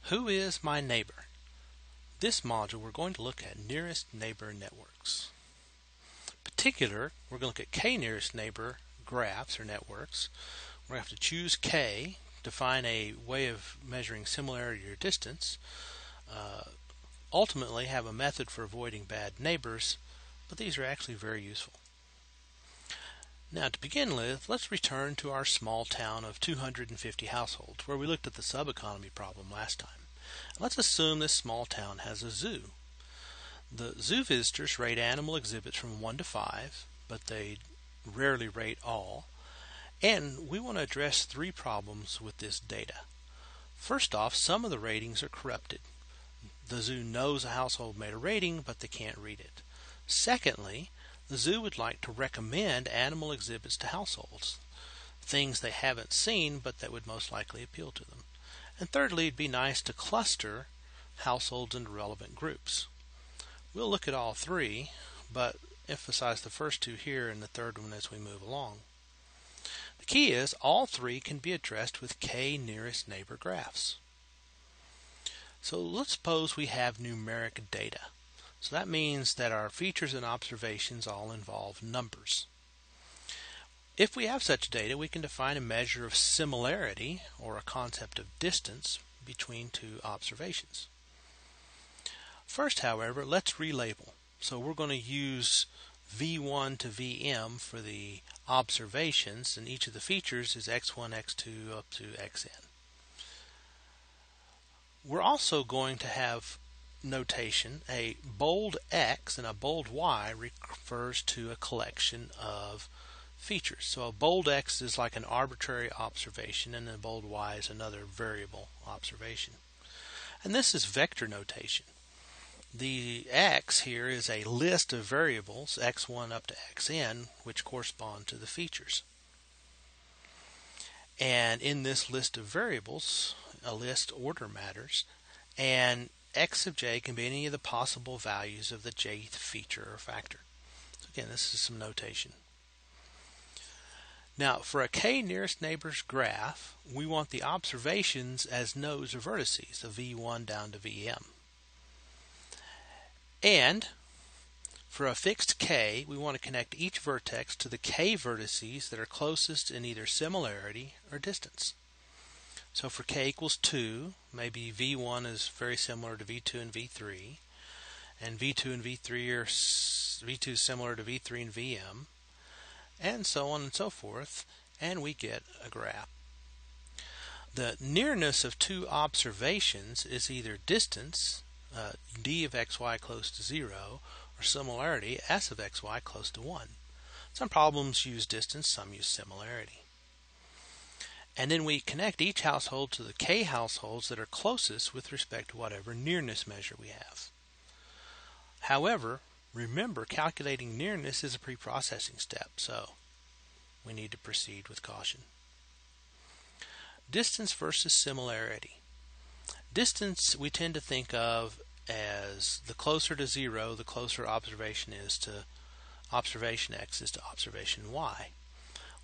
Who is my neighbor? This module we're going to look at nearest neighbor networks. In particular, we're going to look at k-nearest neighbor graphs or networks. We're going to have to choose k to find a way of measuring similarity or distance. Ultimately have a method for avoiding bad neighbors, but these are actually very useful. Now to begin with, let's return to our small town of 250 households where we looked at the sub-economy problem last time. Let's assume this small town has a zoo. The zoo visitors rate animal exhibits from 1 to 5, but they rarely rate all. And we want to address 3 problems with this data. First off, some of the ratings are corrupted. The zoo knows a household made a rating, but they can't read it. Secondly, the zoo would like to recommend animal exhibits to households, things they haven't seen but that would most likely appeal to them. And thirdly, it'd be nice to cluster households into relevant groups. We'll look at all 3, but emphasize the first 2 here and the third one as we move along. The key is all 3 can be addressed with k-nearest neighbor graphs. So let's suppose we have numeric data. So that means that our features and observations all involve numbers. If we have such data, we can define a measure of similarity or a concept of distance between 2 observations. First, however, let's relabel. So we're going to use V1 to Vm for the observations, and each of the features is x1, x2 up to xn. We're also going to have notation. A bold x and a bold y refers to a collection of features. So a bold x is like an arbitrary observation, and a bold y is another variable observation. And this is vector notation. The x here is a list of variables, x1 up to xn, which correspond to the features. And in this list of variables, a list order matters, and x of j can be any of the possible values of the jth feature or factor. So again, this is some notation. Now, for a k-nearest neighbors graph, we want the observations as nodes or vertices, of v1 down to vm. And for a fixed k, we want to connect each vertex to the k vertices that are closest in either similarity or distance. So for k equals 2, maybe v1 is very similar to v2 and v3, and v2 and v3 are v2 is similar to v3 and vm, and so on and so forth, and we get a graph. The nearness of 2 observations is either distance, d of xy close to 0, or similarity, s of xy close to 1. Some problems use distance, some use similarity. And then we connect each household to the k households that are closest with respect to whatever nearness measure we have. However, remember, calculating nearness is a preprocessing step, so we need to proceed with caution. Distance versus similarity. Distance we tend to think of as the closer to 0, the closer observation is to observation x is to observation y.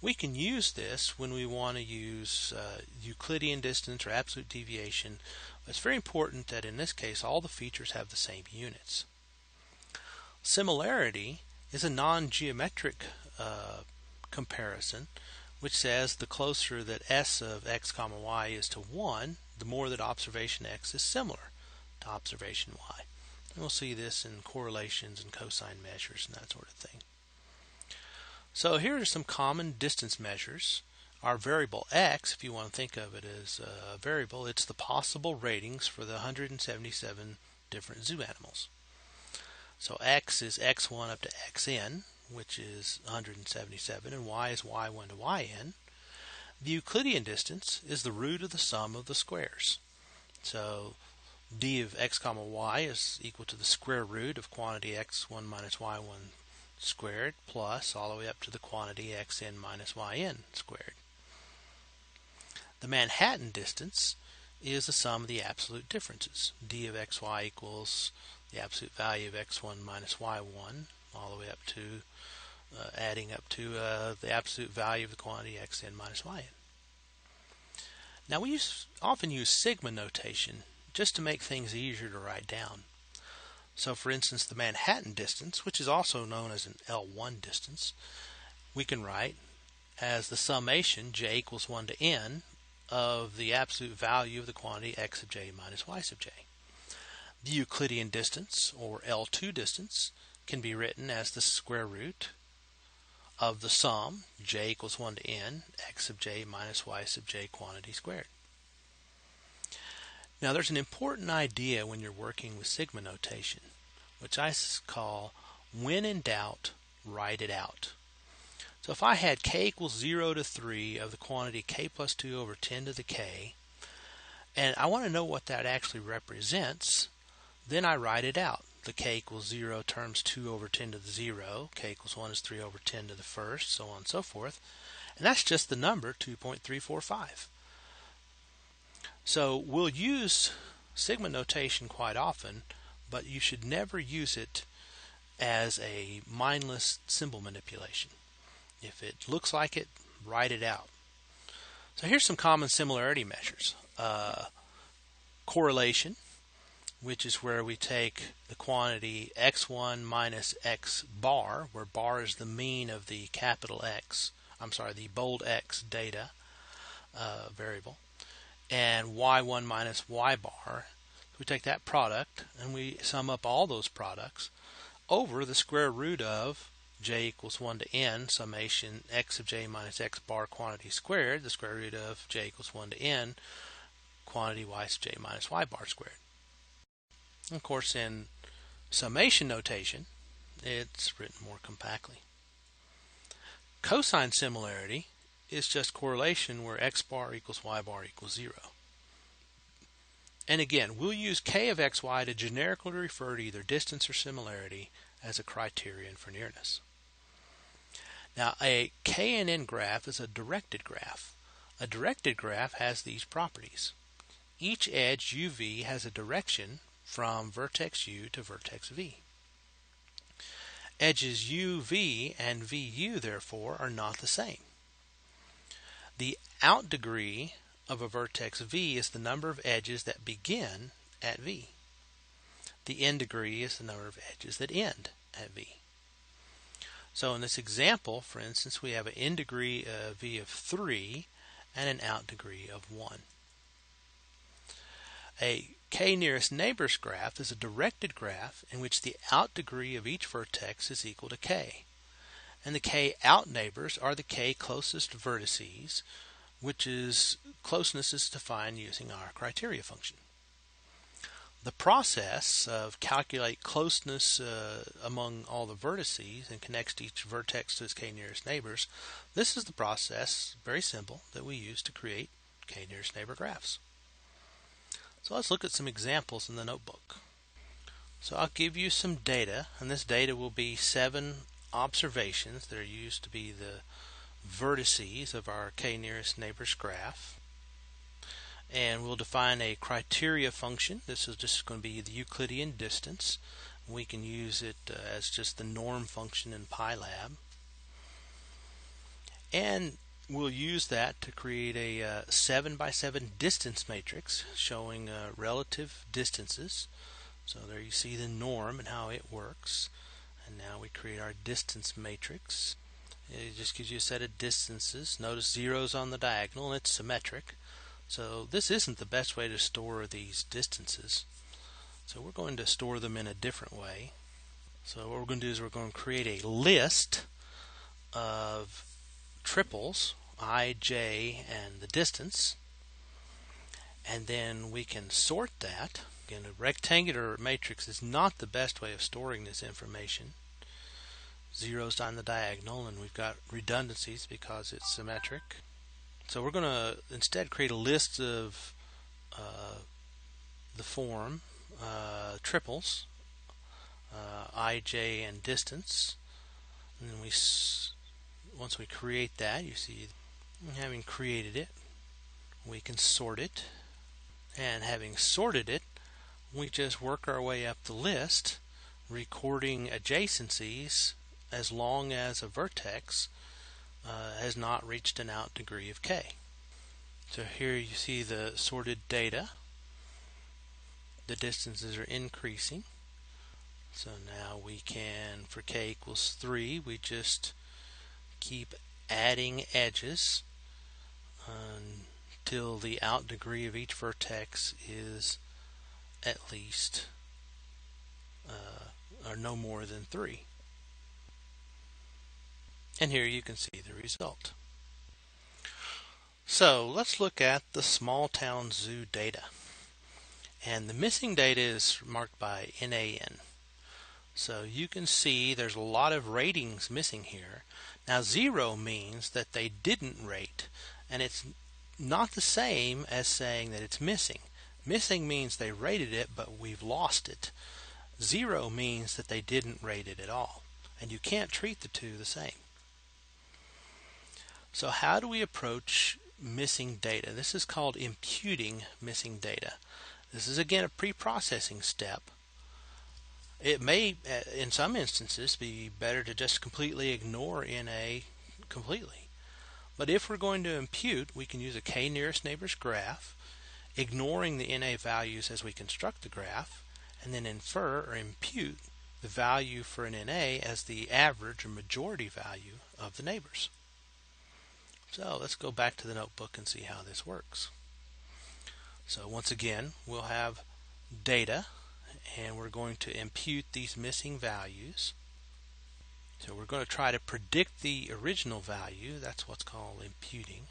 We can use this when we want to use Euclidean distance or absolute deviation. It's very important that in this case all the features have the same units. Similarity is a non-geometric comparison, which says the closer that s of x comma y is to 1, the more that observation x is similar to observation y. And we'll see this in correlations and cosine measures and that sort of thing. So here are some common distance measures. Our variable x, if you want to think of it as a variable, it's the possible ratings for the 177 different zoo animals. So x is x1 up to xn, which is 177, and y is y1 to yn. The Euclidean distance is the root of the sum of the squares. So d of x comma y is equal to the square root of quantity x1 minus y1 squared plus all the way up to the quantity xn minus yn squared. The Manhattan distance is the sum of the absolute differences. d of xy equals the absolute value of x1 minus y1 all the way up to adding up to the absolute value of the quantity xn minus yn. Now we often use sigma notation just to make things easier to write down. So for instance, the Manhattan distance, which is also known as an L1 distance, we can write as the summation j equals 1 to n of the absolute value of the quantity x sub j minus y sub j. The Euclidean distance, or L2 distance, can be written as the square root of the sum j equals 1 to n x sub j minus y sub j quantity squared. Now there's an important idea when you're working with sigma notation, which I call when in doubt, write it out. So if I had k equals 0 to 3 of the quantity k plus 2 over 10 to the k, and I want to know what that actually represents, then I write it out. The k equals 0 terms 2 over 10 to the 0, k equals 1 is 3 over 10 to the first, so on and so forth. And that's just the number 2.345. So we'll use sigma notation quite often, but you should never use it as a mindless symbol manipulation. If it looks like it, write it out. So here's some common similarity measures. Correlation, which is where we take the quantity x1 minus x bar, where bar is the mean of the the bold X data variable, and y1 minus y bar. We take that product and we sum up all those products over the square root of j equals 1 to n summation x of j minus x bar quantity squared, the square root of j equals 1 to n quantity y sub j minus y bar squared. Of course, in summation notation, it's written more compactly. Cosine similarity is just correlation where x bar equals y bar equals 0. And again, we'll use k of xy to generically refer to either distance or similarity as a criterion for nearness. Now, a KNN graph is a directed graph. A directed graph has these properties. Each edge uv has a direction from vertex u to vertex v. Edges uv and vu, therefore, are not the same. The out degree of a vertex v is the number of edges that begin at v. The end degree is the number of edges that end at v. So in this example, for instance, we have an end degree v of 3 and an out degree of 1. A k nearest neighbors graph is a directed graph in which the out degree of each vertex is equal to k. And the k out neighbors are the k closest vertices, which is closeness is defined using our criteria function. The process of calculate closeness among all the vertices and connects each vertex to its k nearest neighbors, this is the process, very simple, that we use to create k nearest neighbor graphs. So let's look at some examples in the notebook. So I'll give you some data, and this data will be 7 observations that are used to be the vertices of our k nearest neighbors graph. And we'll define a criteria function. This is just going to be the Euclidean distance. We can use it as just the norm function in PyLab. And we'll use that to create a 7 by 7 distance matrix showing relative distances. So there you see the norm and how it works. And now we create our distance matrix. It just gives you a set of distances. Notice zeros on the diagonal, and it's symmetric. So this isn't the best way to store these distances. So we're going to store them in a different way. So what we're going to do is we're going to create a list of triples, I, j, and the distance. And then we can sort that. Again, a rectangular matrix is not the best way of storing this information. Zeros on the diagonal, and we've got redundancies because it's symmetric. So we're going to instead create a list of the form triples, I, j, and distance. And then once we create that, you see, having created it, we can sort it. And having sorted it, we just work our way up the list, recording adjacencies as long as a vertex has not reached an out degree of k. So here you see the sorted data. the distances are increasing. So now we can, for k equals 3, we just keep adding edges until the out degree of each vertex is at least or no more than 3. And here you can see the result. So let's look at the small town zoo data. And the missing data is marked by NAN. So you can see there's a lot of ratings missing here. Now 0 means that they didn't rate, and it's not the same as saying that it's missing. Missing means they rated it, but we've lost it. 0 means that they didn't rate it at all, and you can't treat the two the same. So how do we approach missing data? This is called imputing missing data. This is again a pre-processing step. It may, in some instances, be better to just completely ignore NA completely. But if we're going to impute, we can use a k nearest neighbors graph, ignoring the NA values as we construct the graph, and then infer or impute the value for an NA as the average or majority value of the neighbors. So let's go back to the notebook and see how this works. So once again, we'll have data, and we're going to impute these missing values. So we're going to try to predict the original value. That's what's called imputing.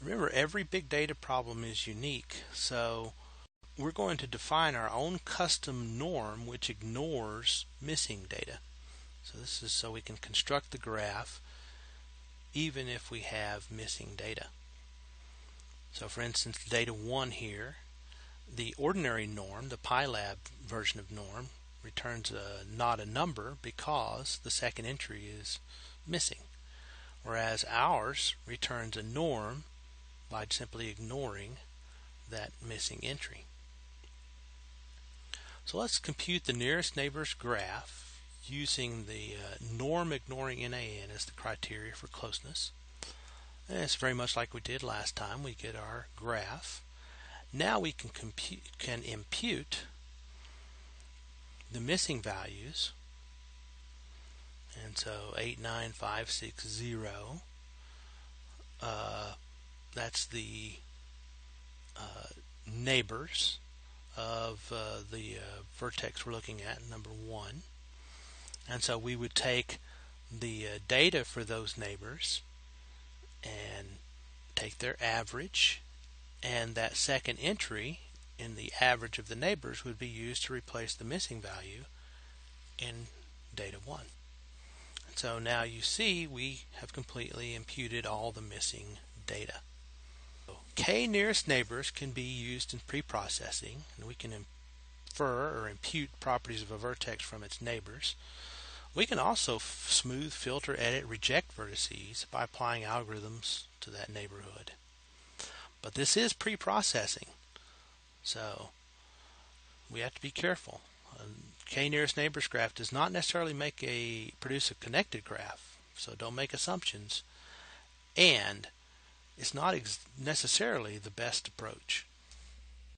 Remember, every big data problem is unique, so we're going to define our own custom norm which ignores missing data. So this is so we can construct the graph even if we have missing data. So for instance, data 1 here, the ordinary norm, the PyLab version of norm, returns not a number because the second entry is missing, whereas ours returns a norm by simply ignoring that missing entry. So let's compute the nearest neighbors graph using the norm ignoring NAN as the criteria for closeness. And it's very much like we did last time. We get our graph. Now we can impute the missing values. And so 89560, that's the neighbors of the vertex we're looking at, number 1. And so we would take the data for those neighbors and take their average, and that second entry in the average of the neighbors would be used to replace the missing value in data 1. And so now you see we have completely imputed all the missing data. K nearest neighbors can be used in pre-processing, and we can infer or impute properties of a vertex from its neighbors. We can also smooth, filter, edit, reject vertices by applying algorithms to that neighborhood. But this is pre-processing, so we have to be careful. K nearest neighbors graph does not necessarily produce a connected graph, so don't make assumptions. And it's not necessarily the best approach.